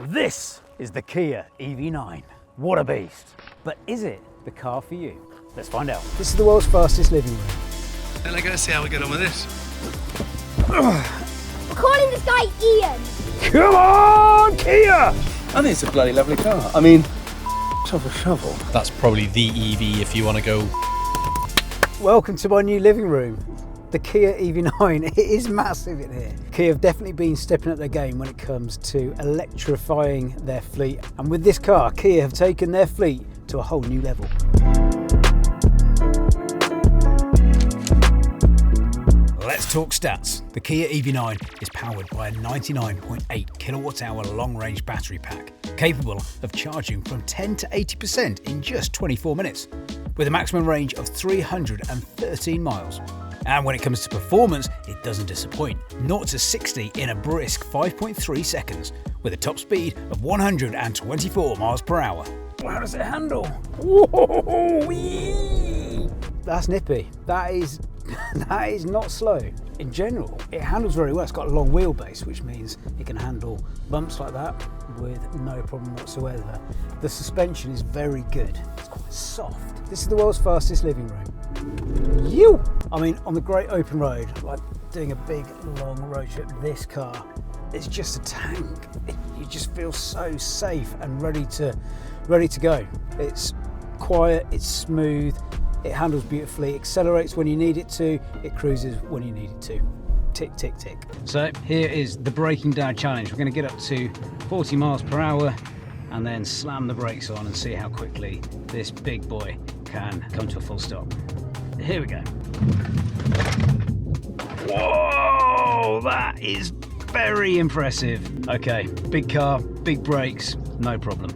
This is the Kia EV9. What a beast. But is it the car for you? Let's find out. This is the world's fastest living room. And I'm going to see how we get on with this. We're calling this guy Ian. Come on, Kia! I think it's a bloody lovely car. I mean, shovel. That's probably the EV if you want to go. Welcome to my new living room. The Kia EV9, it is massive in here. Kia have definitely been stepping up their game when it comes to electrifying their fleet. And with this car, Kia have taken their fleet to a whole new level. Let's talk stats. The Kia EV9 is powered by a 99.8 kilowatt hour long range battery pack, capable of charging from 10 to 80% in just 24 minutes, with a maximum range of 313 miles. And when it comes to performance, it doesn't disappoint. 0 to 60 in a brisk 5.3 seconds, with a top speed of 124 miles per hour. Well, how does it handle? Whoa-wee! That's nippy. That is not slow. In general, it handles very well. It's got a long wheelbase, which means it can handle bumps like that with no problem whatsoever. The suspension is very good. It's quite soft. This is the world's fastest living room. I mean, on the great open road, like doing a big long road trip, this car, it's just a tank. You just feel so safe and ready to go. It's quiet, it's smooth, it handles beautifully, accelerates when you need it to, it cruises when you need it to. Tick, tick, tick. So here is the braking down challenge. We're going to get up to 40 miles per hour and then slam the brakes on and see how quickly this big boy can come to a full stop. Here we go. Whoa, that is very impressive. Okay, big car, big brakes, no problem.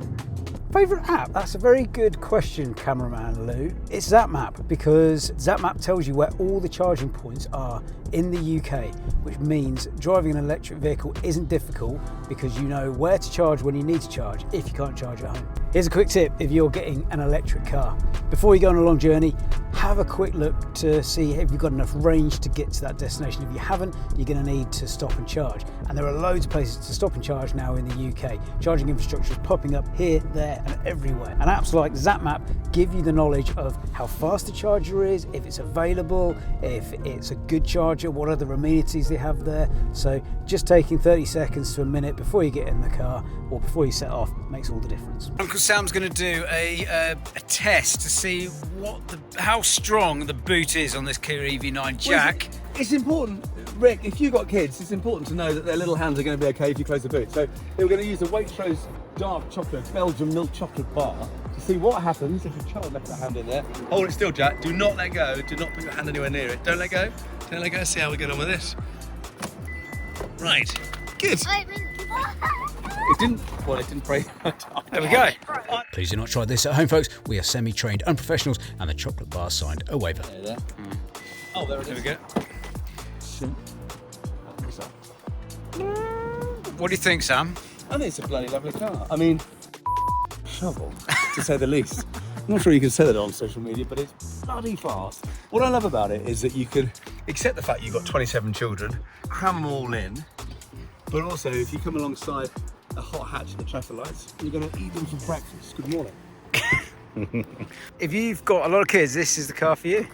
Favourite app? That's a very good question, cameraman Lou. It's Zapmap, because Zapmap tells you where all the charging points are in the UK, which means driving an electric vehicle isn't difficult because you know where to charge when you need to charge if you can't charge at home. Here's a quick tip if you're getting an electric car. Before you go on a long journey, have a quick look to see if you've got enough range to get to that destination. If you haven't, you're going to need to stop and charge. And there are loads of places to stop and charge now in the UK. Charging infrastructure is popping up here, there and everywhere. And apps like Zapmap give you the knowledge of how fast the charger is, if it's available, if it's a good charger, what other amenities they have there. So just taking 30 seconds to a minute before you get in the car or before you set off makes all the difference. Uncle Sam's going to do a test to see how strong the boot is on this Kia EV9 jack. Well, it's important, Rick, if you've got kids, it's important to know that their little hands are going to be okay if you close the boot. So we're going to use a Waitrose dark chocolate, Belgian milk chocolate bar to see what happens if a child left their hand in there. Hold it still, Jack. Do not let go. Do not put your hand anywhere near it. Don't let go. Don't let go. See how we get on with this. Right. Good. It didn't break. There we go. Please do not try this at home, folks. We are semi-trained unprofessionals, and the chocolate bar signed a waiver. There. Oh, there it is. There we go. What do you think, Sam? I think it's a bloody lovely car. I mean, shovel, to say the least. I'm not sure you can say that on social media, but it's bloody fast. What I love about it is that you can accept the fact you've got 27 children, cram them all in, but also if you come alongside a hot hatch at the traffic lights, you're going to eat them for breakfast. Good morning. If you've got a lot of kids, this is the car for you.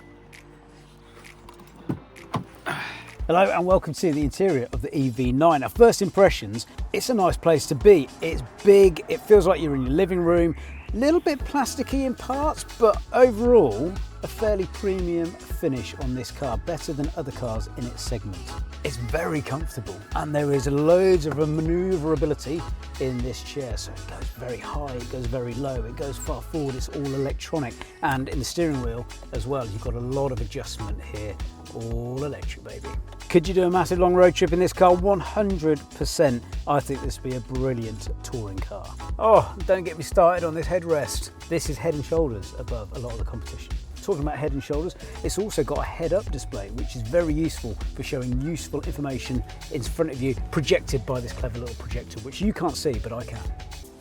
Hello and welcome to the interior of the EV9. Our first impressions, it's a nice place to be. It's big, it feels like you're in your living room, a little bit plasticky in parts, but overall, a fairly premium finish on this car, better than other cars in its segment. It's very comfortable and there is loads of maneuverability in this chair. So it goes very high, it goes very low, it goes far forward, it's all electronic. And in the steering wheel as well, you've got a lot of adjustment here, all electric, baby. Could you do a massive long road trip in this car? 100%. I think this would be a brilliant touring car. Oh, don't get me started on this headrest. This is head and shoulders above a lot of the competition. Talking about head and shoulders, it's also got a head-up display, which is very useful for showing useful information in front of you, projected by this clever little projector, which you can't see, but I can.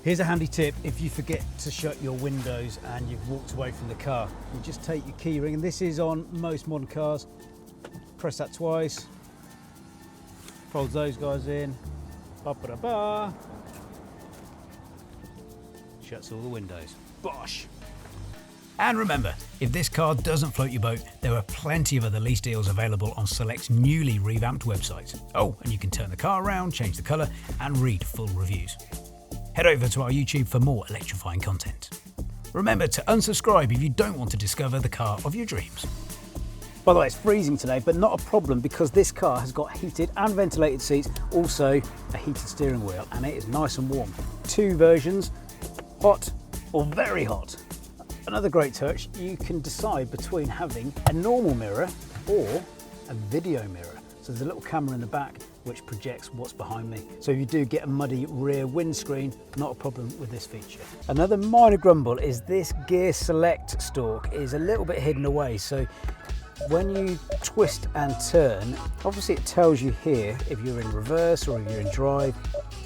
Here's a handy tip if you forget to shut your windows and you've walked away from the car. You just take your key ring, and this is on most modern cars. Press that twice, folds those guys in, ba-ba-da-ba, Shuts all the windows. Bosh! And remember, if this car doesn't float your boat, there are plenty of other lease deals available on select newly revamped websites. Oh, and you can turn the car around, change the colour, and read full reviews. Head over to our YouTube for more electrifying content. Remember to unsubscribe if you don't want to discover the car of your dreams. By the way, it's freezing today, but not a problem because this car has got heated and ventilated seats, also a heated steering wheel, and it is nice and warm. 2 versions, hot or very hot. Another great touch, you can decide between having a normal mirror or a video mirror. So there's a little camera in the back which projects what's behind me. So if you do get a muddy rear windscreen, not a problem with this feature. Another minor grumble is this gear select stalk is a little bit hidden away. So when you twist and turn, obviously it tells you here if you're in reverse or if you're in drive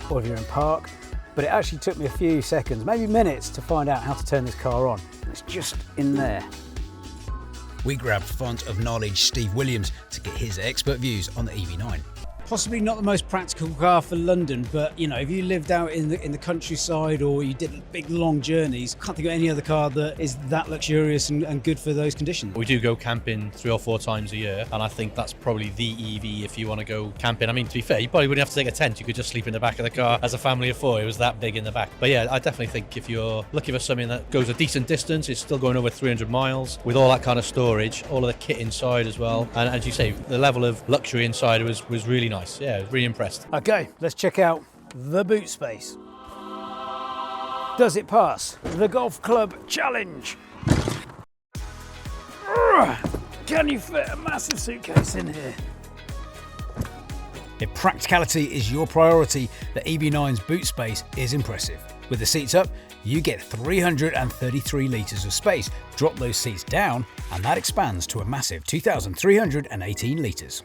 or if you're in park. But it actually took me a few seconds, maybe minutes, to find out how to turn this car on. It's just in there. We grabbed Font of Knowledge Steve Williams to get his expert views on the EV9. Possibly not the most practical car for London, but you know, if you lived out in the countryside or you did big long journeys, I can't think of any other car that is that luxurious and good for those conditions. We do go camping 3 or 4 times a year, and I think that's probably the EV if you want to go camping. I mean, to be fair, you probably wouldn't have to take a tent. You could just sleep in the back of the car as a family of 4. It was that big in the back. But yeah, I definitely think if you're looking for something that goes a decent distance, it's still going over 300 miles with all that kind of storage, all of the kit inside as well. And as you say, the level of luxury inside was really nice. Yeah, really impressed. Okay, let's check out the boot space. Does it pass the golf club challenge? Can you fit a massive suitcase in here? If practicality is your priority, the EV9's boot space is impressive. With the seats up, you get 333 litres of space. Drop those seats down and that expands to a massive 2,318 litres.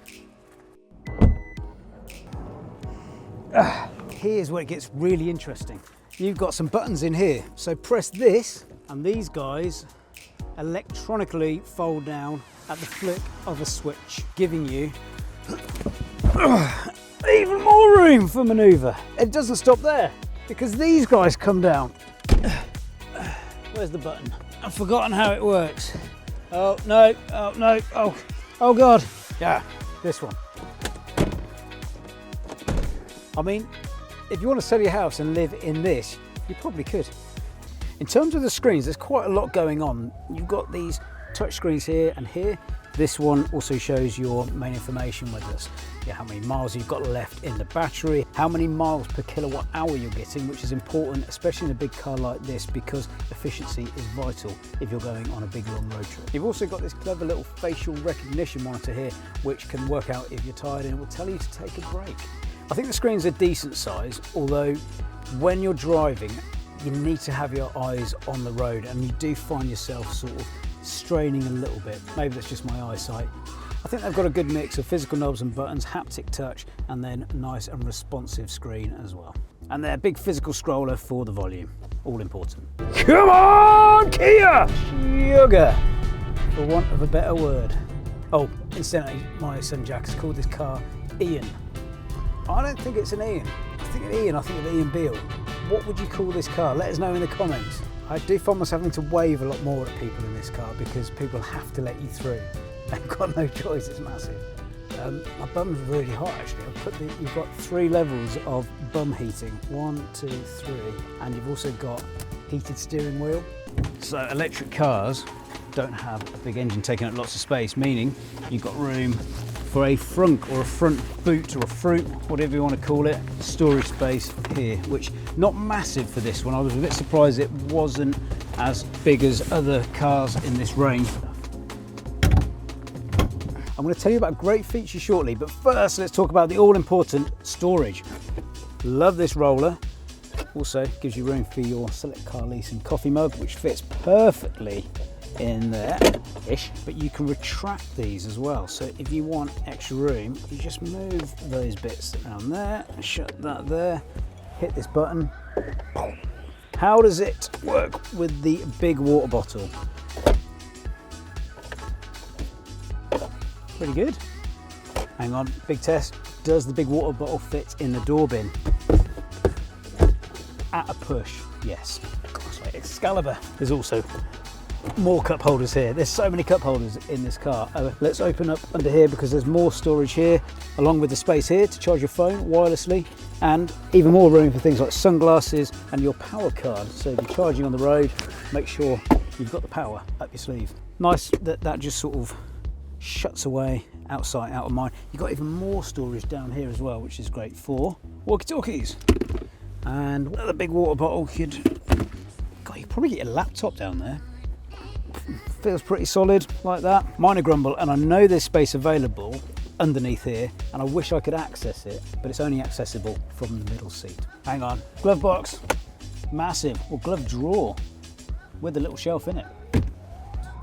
Here's where it gets really interesting. You've got some buttons in here. So press this and these guys electronically fold down at the flick of a switch, giving you even more room for manoeuvre. It doesn't stop there because these guys come down. Where's the button? I've forgotten how it works. Oh no, oh God. Yeah, this one. I mean, if you want to sell your house and live in this, you probably could. In terms of the screens, there's quite a lot going on. You've got these touch screens here and here. This one also shows your main information, whether it's how many miles you've got left in the battery, how many miles per kilowatt hour you're getting, which is important, especially in a big car like this, because efficiency is vital if you're going on a big long road trip. You've also got this clever little facial recognition monitor here, which can work out if you're tired and it will tell you to take a break. I think the screen's a decent size, although when you're driving, you need to have your eyes on the road and you do find yourself sort of straining a little bit. Maybe that's just my eyesight. I think they've got a good mix of physical knobs and buttons, haptic touch, and then nice and responsive screen as well. And their big physical scroller for the volume, all important. Come on, Kia! Sugar, for want of a better word. Oh, incidentally, my son Jack has called this car Ian. I don't think it's an Ian. I think it's Ian. I think it's Ian Beale. What would you call this car? Let us know in the comments. I do find myself having to wave a lot more at people in this car because people have to let you through. They've got no choice, it's massive. My bum's really hot actually. You've got 3 levels of bum heating. 1, 2, 3. And you've also got heated steering wheel. So electric cars don't have a big engine taking up lots of space, meaning you've got room for a frunk or a front boot or a fruit, whatever you want to call it, storage space here, which not massive for this one. I was a bit surprised it wasn't as big as other cars in this range. I'm going to tell you about a great feature shortly, but first let's talk about the all-important storage. Love this roller. Also gives you room for your Select Car Leasing coffee mug, which fits perfectly in there-ish, but you can retract these as well. So if you want extra room, you just move those bits down there, shut that there, hit this button. How does it work with the big water bottle? Pretty good. Hang on, big test. Does the big water bottle fit in the door bin? At a push, yes. God, Excalibur. There's also more cup holders here. There's so many cup holders in this car. Let's open up under here because there's more storage here, along with the space here to charge your phone wirelessly, and even more room for things like sunglasses and your power card. So if you're charging on the road, make sure you've got the power up your sleeve. Nice that that just sort of shuts away, out of sight, out of mind. You've got even more storage down here as well, which is great for walkie-talkies. And another big water bottle. God, you probably get your laptop down there. Feels pretty solid like that. Mine are Grumble, and I know there's space available underneath here, and I wish I could access it, but it's only accessible from the middle seat. Hang on. Glove box, massive, or glove drawer with a little shelf in it.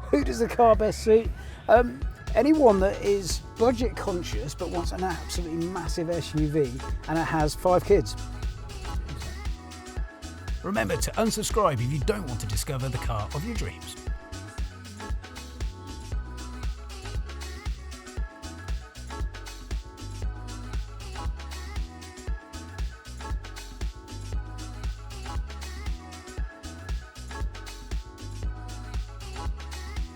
Who does the car best suit? Anyone that is budget conscious but wants an absolutely massive SUV and it has 5 kids. Remember to unsubscribe if you don't want to discover the car of your dreams.